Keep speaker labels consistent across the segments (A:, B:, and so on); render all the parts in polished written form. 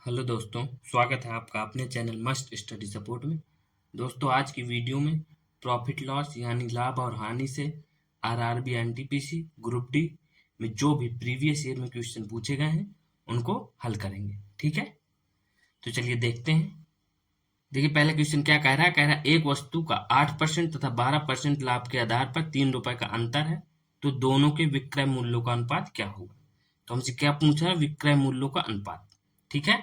A: Hello दोस्तों, स्वागत है आपका अपने चैनल मस्ट स्टडी सपोर्ट में। दोस्तों, आज की वीडियो में प्रॉफिट लॉस यानी लाभ और हानि से आरआरबी एनटीपीसी ग्रुप डी में जो भी प्रीवियस ईयर में क्वेश्चन पूछे गए हैं उनको हल करेंगे। ठीक है, तो चलिए देखते हैं। देखिए, पहला क्वेश्चन क्या कह रहा है। कह रहा है एक वस्तु का 8% तथा 12% लाभ के आधार पर 3 रुपए का अंतर है, तो दोनों के विक्रय मूल्यों का अनुपात क्या होगा। तो हमसे क्या पूछ रहा है, विक्रय मूल्यों का अनुपात। ठीक है,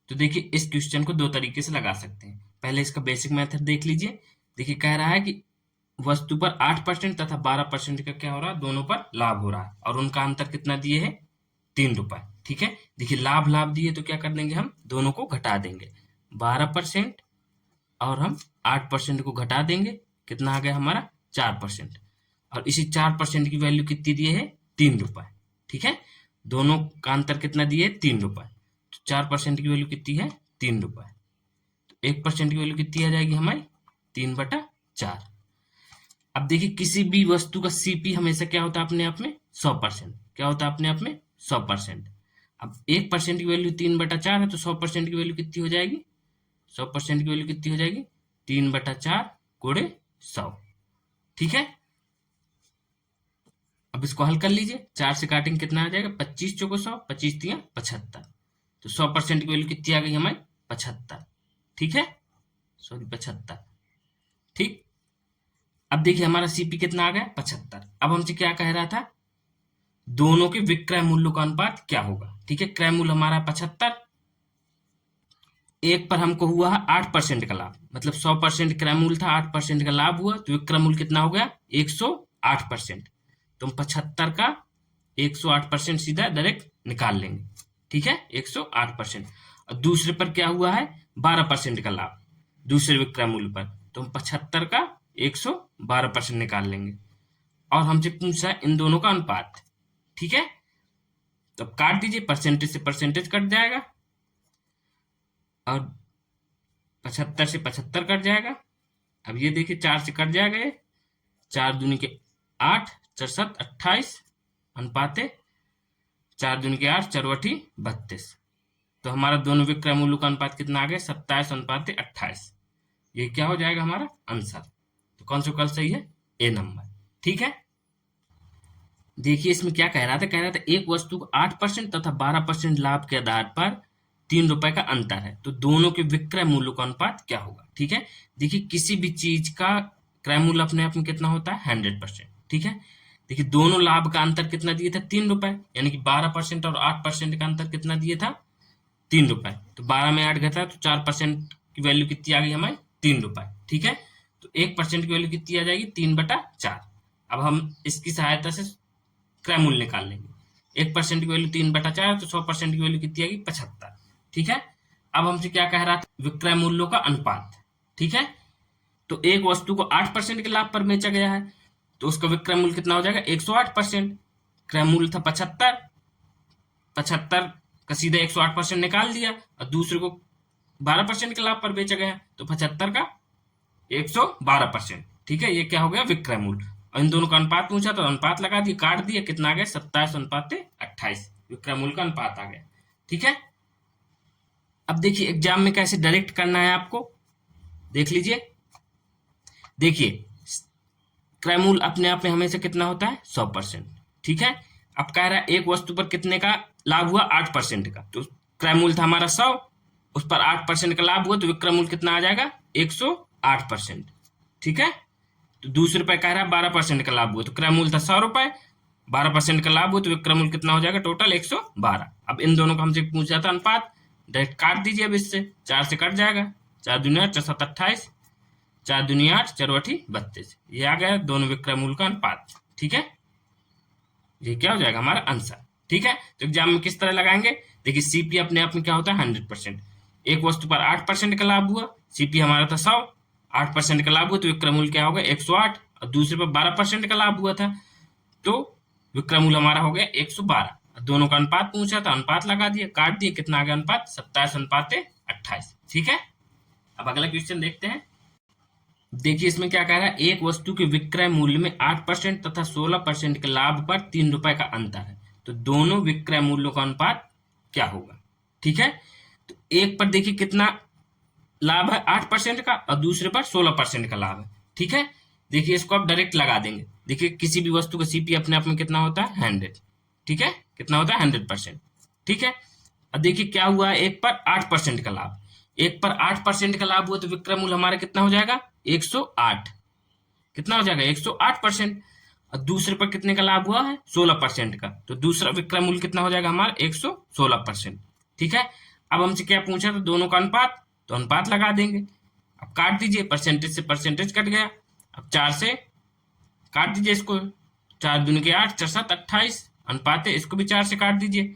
A: तो देखिए इस क्वेश्चन को दो तरीके से लगा सकते हैं। पहले इसका बेसिक मेथड देख लीजिए। देखिए, कह रहा है कि वस्तु पर 8% तथा 12% का क्या हो रहा है, दोनों पर लाभ हो रहा है और उनका अंतर कितना दिए है, 3 रुपए। ठीक है, देखिए लाभ लाभ दिए तो क्या कर देंगे, हम दोनों को घटा देंगे। 12% और हम 8% को घटा देंगे, कितना आ गया हमारा 4%। और इसी 4% की वैल्यू कितनी दिए है, 3 रुपए। ठीक है, दोनों का अंतर कितना दिए, 3 रुपए। तो 4% की वैल्यू कितनी है, 3 रुपए। तो 1% की वैल्यू कितनी आ जाएगी हमारी, 3/4। अब देखिए, किसी भी वस्तु का सीपी हमेशा क्या होता है अपने आप में, 100%। क्या होता है अपने आप में, 100%। अब 1% की वैल्यू 3/4 है, तो 100% की वैल्यू कितनी हो जाएगी, 100% की वैल्यू कितनी हो जाएगी, 3/4 गुणे 100। ठीक है, अब इसको हल कर लीजिए। 4 से काटेंगे कितना आ जाएगा, 25 चौको 100, 25 तिया 75। तो 100% की वैल्यू कितनी आ गई हमारी, 75। ठीक है, सॉरी 75। ठीक, अब देखिए हमारा सीपी कितना आ गया, 75। अब हमसे क्या कह रहा था, दोनों के विक्रय मूल्यों का अनुपात क्या होगा। ठीक है, क्रय मूल्य हमारा 75, एक पर हमको हुआ है 8% का लाभ, मतलब 100% क्रय मूल्य था, 8% का लाभ हुआ, तो विक्रय मूल्य कितना हो गया, 108%। तो हम 75 का 108% सीधा डायरेक्ट निकाल लेंगे। ठीक है, 108%। और दूसरे पर क्या हुआ है, 12% का लाभ दूसरे विक्रय मूल्य पर, तो हम 75 का 112% निकाल लेंगे। और हमसे पूछा है इन दोनों का अनुपात। ठीक है, तो काट दीजिए, परसेंटेज से परसेंटेज कट जाएगा और 75 से 75 कट जाएगा। अब ये देखिए 4 से कट जाएगा, ये 4 दूनी के 8, 4 7 28 अनुपाते 4 दूनी के 8, 4 8 32। तो हमारा दोनों विक्रय मूल्य का अनुपात कितना आ गया, 27 अनुपाते 28। ये क्या हो जाएगा हमारा आंसर। तो कौन सा कल सही है, ए नंबर। ठीक है, देखिए इसमें क्या कह रहा था। कह रहा था एक वस्तु को 8% तथा 12% लाभ के आधार पर 3 रुपए का अंतर है, तो दोनों के विक्रय मूल्य का अनुपात क्या होगा। ठीक है, देखिए किसी भी चीज का क्रय मूल्य अपने आप में कितना होता है, 100%। ठीक है, देखिए दोनों लाभ का अंतर कितना दिए था, 3 रुपए, यानी कि 12% और 8% का अंतर कितना दिया था, 3 रुपए। तो 12 में 8 घटा तो 4% की वैल्यू कितनी आ गई हमारी, 3 रुपए। ठीक है, तो 1% की वैल्यू कितनी आ जाएगी, 3/4। अब हम इसकी सहायता से क्रय मूल्य निकाल लेंगे। 1% की वैल्यू 3/4, तो 100% की वैल्यू कितनी आएगी, 75। ठीक है, अब हमसे क्या कह रहा था, विक्रय मूल्यों का अनुपात। ठीक है, तो एक वस्तु को 8% के लाभ पर बेचा गया है, तो उसका विक्रय मूल्य कितना हो जाएगा, 108%। क्रय मूल्य था 75, 75 का सीधे 108% निकाल दिया, और दूसरे को 12% के लाभ पर बेचा गया, तो 75 का 112%। ठीक है, ये क्या हो गया, विक्रय मूल्य। और इन दोनों का अनुपात पूछा तो अनुपात लगा दिए, काट दिए, कितना आ गया, 27 अनुपात 28। विक्रय मूल्य का अनुपात आ गया। ठीक है, अब देखिए एग्जाम में कैसे डायरेक्ट करना है आपको, देख लीजिए। देखिए क्रय मूल्य अपने आप में हमेशा कितना होता है, 100%। ठीक है, अब कह रहा है एक वस्तु पर कितने का लाभ हुआ, 8% का, तो क्रय मूल्य था हमारा 100, उस पर 8% का लाभ हुआ, तो विक्रय मूल्य कितना आ जाएगा, 108%। ठीक है, तो दूसरे पे कह रहा है 12% का लाभ हुआ, तो क्रय मूल्य था 100 रुपए, 12% का लाभ हुआ, तो विक्रय मूल्य कितना हो जाएगा, टोटल 112। अब इन दोनों का हमसे पूछा था अनुपात, डायरेक्ट काट दीजिए। अब इससे 4 से कट जाएगा, 4 दूनी 8, 4 7 28, 4 दूनी 8, 4 8 32। ये आ गया दोनों विक्रय मूल्य का अनुपात। ठीक है, ये क्या हो जाएगा हमारा आंसर। ठीक है, तो एग्जाम में किस तरह लगाएंगे, देखिए सीपी अपने आप में क्या होता है, 100%। एक वस्तु पर 8% का लाभ हुआ, सीपी हमारा था 100, 8% का लाभ हुआ, तो विक्रय मूल्य क्या होगा, 108। और दूसरे पर 12% का लाभ हुआ था, तो विक्रय मूल्य हमारा हो गया 112। दोनों का अनुपात पूछा था, अनुपात लगा दिया, काट दिए, कितना आ गया अनुपात, 27 अनुपात 28। ठीक है, अब अगला क्वेश्चन देखते हैं। देखिए इसमें क्या कह रहा है, एक वस्तु के विक्रय मूल्य में 8% तथा 16% के लाभ पर 3 रुपए का अंतर है, तो दोनों विक्रय मूल्यों का अनुपात क्या होगा। ठीक है, तो एक पर देखिए कितना लाभ है 8% का और दूसरे पर 16% का लाभ है। ठीक है, देखिए इसको आप डायरेक्ट लगा देंगे। देखिए किसी भी वस्तु का सीपी अपने आप में कितना होता है 100। ठीक है, कितना होता है 100%। ठीक है, अब देखिए क्या हुआ है, एक पर 8% का लाभ, एक पर 8% का लाभ हुआ तो विक्रय मूल्य हमारा कितना हो जाएगा 108। कितना हो जाएगा 108%। और दूसरे पर कितने का लाभ हुआ है 16% का, तो दूसरा विक्रय मूल्य कितना हो जाएगा हमारा 116%। ठीक है, अब हमसे क्या पूछा था दोनों का अनुपात, तो अनुपात लगा देंगे। अब काट दीजिए, परसेंटेज से परसेंटेज कट गया। अब 4 से काट दीजिए इसको, 4 दूनी के 8, 4 7 28, अनुपात है इसको भी 4 से काट दीजिए,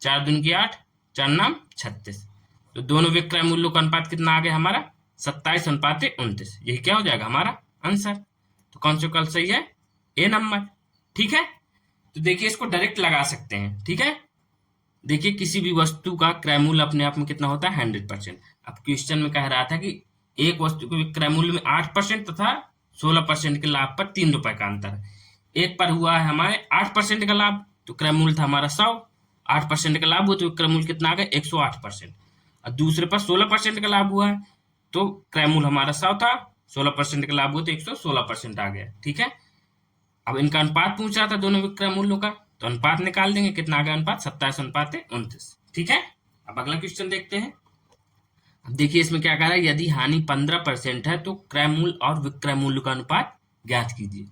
A: 4 दूनी के 8, 4 नाम 36। तो दोनों विक्रय मूल्यों का अनुपात कितना आ गया हमारा 27:29। यही क्या हो जाएगा हमारा आंसर। तो कौन सा विकल्प सही है, ए नंबर। ठीक है, तो देखिए इसको डायरेक्ट लगा सकते हैं। ठीक है, देखिए किसी भी वस्तु का क्रय मूल्य अपने आप में कितना होता है 100%। अब क्वेश्चन में कह रहा था कि एक वस्तु के विक्रय मूल्य में 8% तथा 16% के लाभ पर 3 रुपए का अंतर है। एक पर हुआ है हमारे 8% का लाभ, तो क्रय मूल्य था हमारा 100, 8% का लाभ हुआ तो विक्रय मूल्य कितना आ गया 108%। और दूसरे पर 16% का लाभ हुआ है तो क्रय मूल्य हमारा 100 था, 16% का लाभ हुआ तो 116% आ गया। ठीक है, अब इनका अनुपात पूछ रहा था दोनों विक्रय मूल्यों का, तो अनुपात निकाल देंगे, कितना आ गया अनुपात 27:29। ठीक है, अब अगला क्वेश्चन देखते हैं। अब देखिए इसमें क्या कह रहा है, यदि हानि 15% है तो क्रय मूल्य और विक्रय मूल्य का अनुपात ज्ञात कीजिए।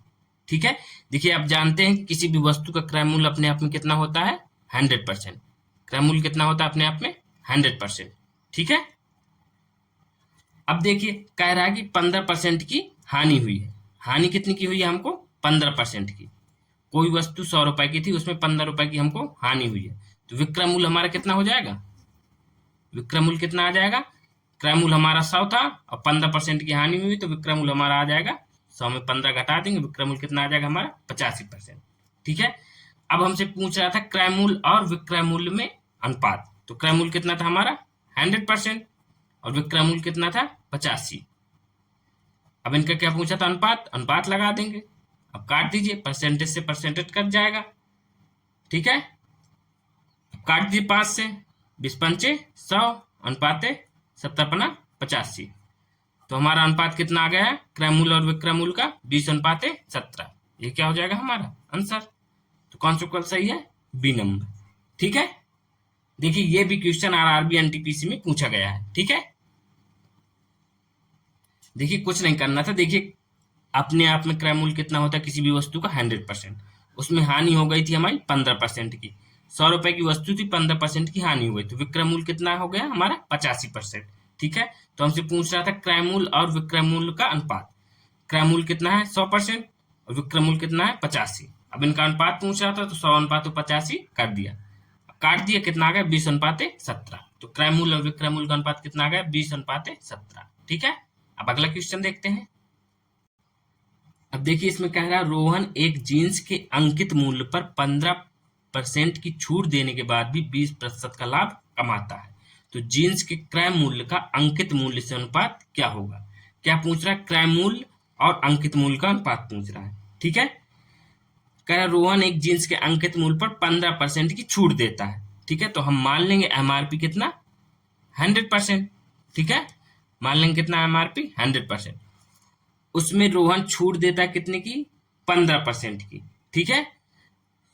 A: ठीक है, देखिए आप जानते हैं किसी भी वस्तु का क्रय मूल्य अपने आप में कितना होता है 100%। क्रय मूल्य कितना होता है अपने आप में 100%। ठीक है, अब देखिए कह रहा है कि 15% की हानि हुई है। हानि कितनी की हुई है हमको 15% की। कोई वस्तु 100 रुपए की थी, उसमें 15 रुपए की हमको हानि हुई है, तो विक्रय मूल्य हमारा कितना हो जाएगा, विक्रय मूल्य कितना आ जाएगा, क्रय मूल्य हमारा 100 था और 15% की हानि हुई तो विक्रय मूल्य हमारा आ जाएगा 100 में 15 घटा देंगे, विक्रय मूल्य कितना आ जाएगा हमारा 85%। ठीक है, अब हमसे पूछ रहा था क्रय मूल्य और विक्रय मूल्य में अनुपात, तो क्रय मूल्य कितना था हमारा 100% और विक्रय मूल्य कितना था 85। अब इनका क्या पूछा था अनुपात, अनुपात लगा देंगे। अब काट दीजिए, परसेंटेज से परसेंटेज कट जाएगा। ठीक है, अब काट दीजिए 5 से, 20 पंचे 100, अनुपात 70:85। तो हमारा अनुपात कितना आ गया है क्रय मूल्य और विक्रय मूल्य का 20:17। ये क्या हो जाएगा हमारा आंसर। तो कौन सा विकल्प सही है, बी नंबर। ठीक है, देखिए ये भी क्वेश्चन आरआरबी एनटीपीसी में पूछा गया है। ठीक है, देखिए कुछ नहीं करना था, देखिए अपने आप में क्रय मूल्य कितना होता है किसी भी वस्तु का 100%, उसमें हानि हो गई थी हमारी 15% की, 100 रुपए की वस्तु थी 15% की हानि हुई तो विक्रय मूल्य कितना हो गया हमारा 85%। ठीक है, तो हमसे पूछ रहा था क्रय मूल्य और विक्रय मूल्य का अनुपात, क्रय मूल्य कितना है 100% और विक्रय मूल्य कितना है 85। अब इनका अनुपात पूछ रहा था तो 100:85 कर दिया, काट दिया, कितना आ गया 20:17। तो क्रय मूल्य और विक्रय मूल्य का अनुपात कितना आ गया 20:17। ठीक है, अब अगला क्वेश्चन देखते हैं। अब देखिए इसमें कह रहा है रोहन एक जीन्स के अंकित मूल्य पर 15% की छूट देने के बाद भी 20% का लाभ कमाता है, तो जीन्स के क्रय मूल्य का अंकित मूल्य से अनुपात क्या होगा। क्या पूछ रहा है, क्रय मूल्य और अंकित मूल्य का अनुपात पूछ रहा है। ठीक है, कह रहा है रोहन एक जीन्स के अंकित मूल्य पर 15% की छूट देता है। ठीक है, तो हम मान लेंगे एमआरपी कितना 100%। ठीक है, मान लेंगे कितना एमआरपी 100%, उसमें रोहन छूट देता है कितने की 15% की। ठीक है,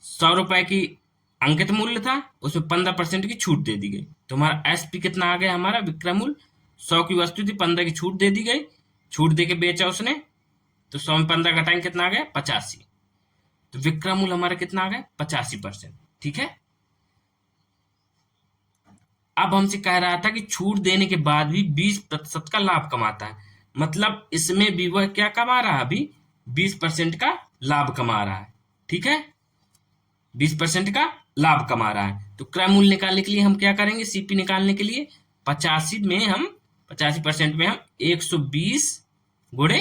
A: 100 रुपए की अंकित मूल्य था, उसमें 15% की छूट दे दी गई, तो हमारा एसपी कितना आ गया हमारा विक्रय मूल्य 100 की वस्तु थी 15 की छूट दे दी गई, छूट दे के बेचा उसने, तो 100 में 15 घटाएंगे कितना आ गया 85, तो विक्रय मूल्य हमारा कितना आ गया 85%। ठीक है, अब हमसे कह रहा था कि छूट देने के बाद भी 20% का लाभ कमाता है, मतलब इसमें भी वह क्या कमा रहा है अभी 20% का लाभ कमा रहा है। ठीक है, 20% का लाभ कमा रहा है, तो क्रय मूल्य निकालने के लिए हम क्या करेंगे, सीपी निकालने के लिए 85% में हम 120 गुणे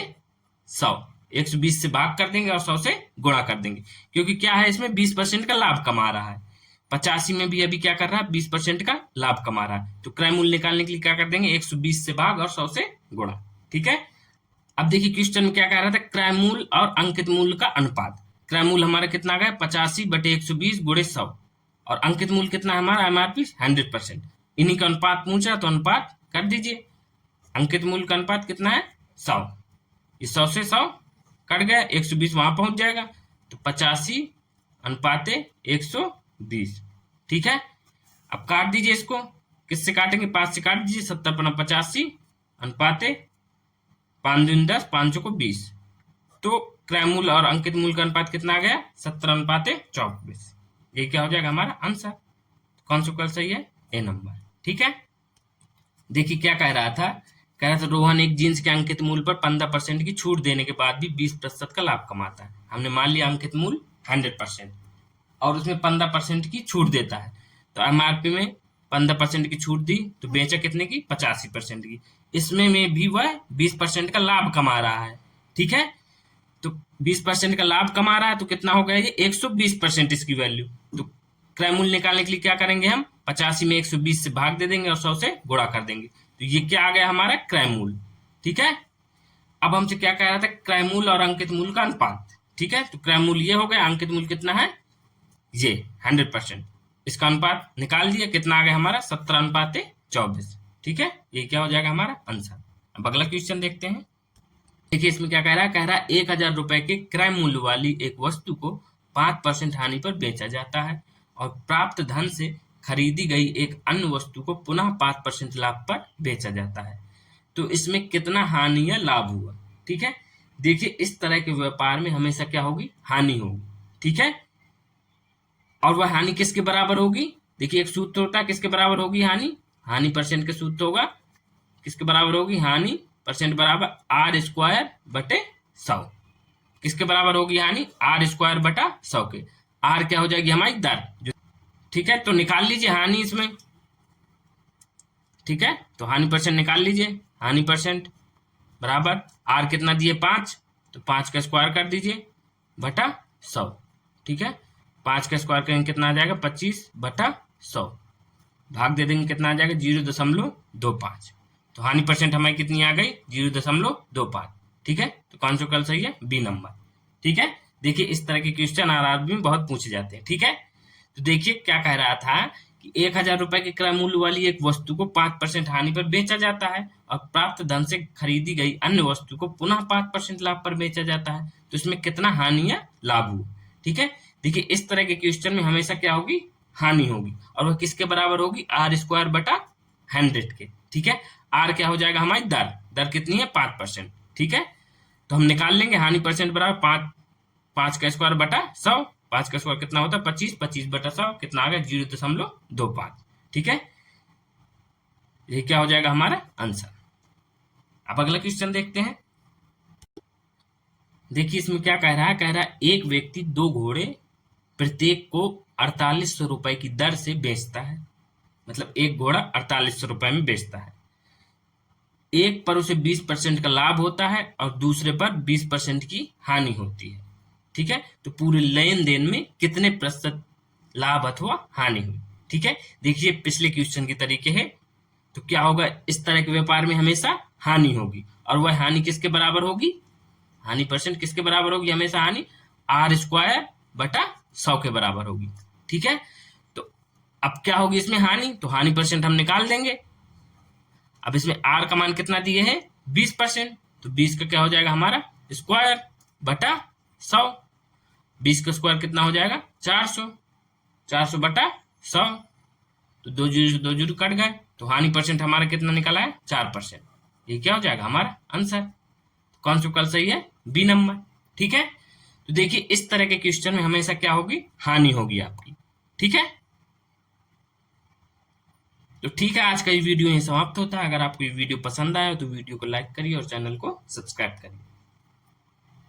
A: 100, 120 से भाग कर देंगे और 100 से गुणा कर देंगे, क्योंकि क्या है इसमें 20% का लाभ कमा रहा है। 85 में भी अभी क्या कर रहा है 20% का लाभ कमा रहा है, तो क्रय मूल्य निकालने के लिए क्या कर देंगे 120 से भाग और 100 से गुणा। ठीक है, अब देखिए क्वेश्चन में क्या कह रहा था, क्रय मूल्य और अंकित मूल्य का अनुपात। क्रय मूल्य हमारा कितना गया 85/120 गुणे 100 और अंकित मूल्य कितना है हमारा एमआरपी 100%। इन्हीं का अनुपात पूछ रहा तो अनुपात कर दीजिए। अंकित मूल का अनुपात कितना है 100, इस 100 से 100 कट गया, 120 वहां पहुंच जाएगा, तो 85 अनुपाते 120। ठीक है, अब काट दीजिए इसको, किससे काटेंगे 5 से काट दीजिए, 70 पना 85 अनुपाते 5 दूनी 10, 5 को 20, तो क्रयमूल और अंकित मूल का अनुपात कितना आ गया 70 अनुपाते 24। ये क्या हो जाएगा हमारा आंसर। कौन सा उत्तर सही है, ए नंबर। ठीक है, देखिए क्या कह रहा था, कह रहा था रोहन एक जींस के अंकित मूल पर 15% की छूट देने के बाद भी 20% का लाभ कमाता है। हमने मान लिया अंकित मूल 100% और उसमें 15% की छूट देता है, तो एमआरपी में 15% की छूट दी तो बेचा कितने की 85% की, इसमें में भी वह 20% का लाभ कमा रहा है। ठीक है, तो 20% का लाभ कमा रहा है तो कितना हो गया ये 120% इसकी वैल्यू। तो क्रय मूल्य निकालने के लिए क्या करेंगे हम, 85 में 120 से भाग दे देंगे और 100 से गुणा कर देंगे, तो ये क्या आ गया हमारा क्रय मूल्य। ठीक है, अब हमसे क्या कह रहा था, क्रय मूल्य और अंकित मूल्य का अनुपात। ठीक है, तो क्रय मूल्य ये हो गया, अंकित मूल्य कितना है ये 100%, इसका अनुपात निकाल दिया, कितना आ गया हमारा 70 अनुपाते 24। ठीक है, ये क्या हो जाएगा हमारा आंसर। अब अगला क्वेश्चन देखते हैं। देखिए इसमें क्या कह रहा है, कह रहा है 1000 रुपए के क्रय मूल्य वाली एक वस्तु को 5% हानि पर बेचा जाता है और प्राप्त धन से खरीदी गई एक अन्य वस्तु को पुनः 5% लाभ पर बेचा जाता है, तो इसमें कितना हानि या लाभ हुआ। ठीक है, देखिए इस तरह के व्यापार में हमेशा क्या होगी, हानि होगी। ठीक है, और वह हानि किसके बराबर होगी, देखिए एक सूत्र होता है किसके बराबर होगी हानि, हानि परसेंट के सूत्र होगा, किसके बराबर होगी, हानि परसेंट बराबर आर स्क्वायर बटे 100। किसके बराबर होगी हानि, आर स्क्वायर बटा 100 के, आर क्या हो जाएगी हमारी दर जो। ठीक है, तो निकाल लीजिए हानि इसमें। ठीक है, तो हानि परसेंट निकाल लीजिए, हानि परसेंट बराबर आर कितना दिए 5, तो 5 का स्क्वायर कर दीजिए बटा 100। ठीक है, 5 का स्क्वायर करेंगे कितना आ जाएगा 25 बटा 100, भाग दे देंगे कितना आ जाएगा 0.25, तो हानि परसेंट हमारी कितनी आ गई 0.25। ठीक है, तो कौन सा कल सही है, बी नंबर। ठीक है, देखिए इस तरह के क्वेश्चन आरआरबी में बहुत पूछे जाते हैं। ठीक है, तो देखिए क्या कह रहा था कि 1000 रुपए के क्रय मूल्य वाली एक वस्तु को 5% हानि पर बेचा जाता है और प्राप्त धन से खरीदी गई अन्य वस्तु को पुनः 5% लाभ पर बेचा जाता है, तो इसमें कितना हानि या लाभ हुआ। ठीक है, देखिए इस तरह के क्वेश्चन में हमेशा क्या होगी, हानि होगी, और वह किसके बराबर होगी, आर स्क्वायर बटा 100 के। ठीक है, आर क्या हो जाएगा हमारी दर, दर कितनी है 5%। ठीक है, तो हम निकाल लेंगे हानि परसेंट बराबर 5 का स्क्वायर बटा 100, 5 का स्क्वायर कितना होता है 25, 25 बटा 100 कितना आ गया 0.25। ठीक है, ये क्या हो जाएगा हमारा आंसर। अब अगला क्वेश्चन देखते हैं। देखिए इसमें क्या कह रहा है, कह रहा है एक व्यक्ति 2 घोड़े प्रत्येक को 4800 रुपए की दर से बेचता है, मतलब एक घोड़ा 4800 रुपए में बेचता है, एक पर उसे 20% का लाभ होता है और दूसरे पर 20% की हानि होती है। ठीक है, तो पूरे लेन देन में कितने प्रतिशत लाभ अथवा हानि हुई। ठीक है, देखिए पिछले क्वेश्चन की तरीके है, तो क्या होगा, इस तरह के व्यापार में हमेशा हानि होगी, और वह हानि किसके बराबर होगी, हानि परसेंट किसके बराबर होगी, हमेशा हानि आर स्क्वायर बटा 100 के बराबर होगी। ठीक है, तो अब क्या होगी इसमें हानि, तो हानि परसेंट हम निकाल देंगे। अब इसमें आर का मान कितना दिए है 20%, तो 20 का क्या हो जाएगा हमारा स्क्वायर बटा 100, 20 का स्क्वायर कितना हो जाएगा 400, 400 बटा 100, तो 2 जीरो से 2 जीरो कट गए, तो हानि परसेंट हमारा कितना निकला है 4%। ये क्या हो जाएगा हमारा आंसर। कौन सा कल सही है, बी नंबर। ठीक है, तो देखिए इस तरह के क्वेश्चन में हमेशा क्या होगी, हानि होगी आपकी। ठीक है, तो ठीक है, आज का ये वीडियो यहीं समाप्त होता है। अगर आपको ये वीडियो पसंद आया तो वीडियो को लाइक करिए और चैनल को सब्सक्राइब करिए।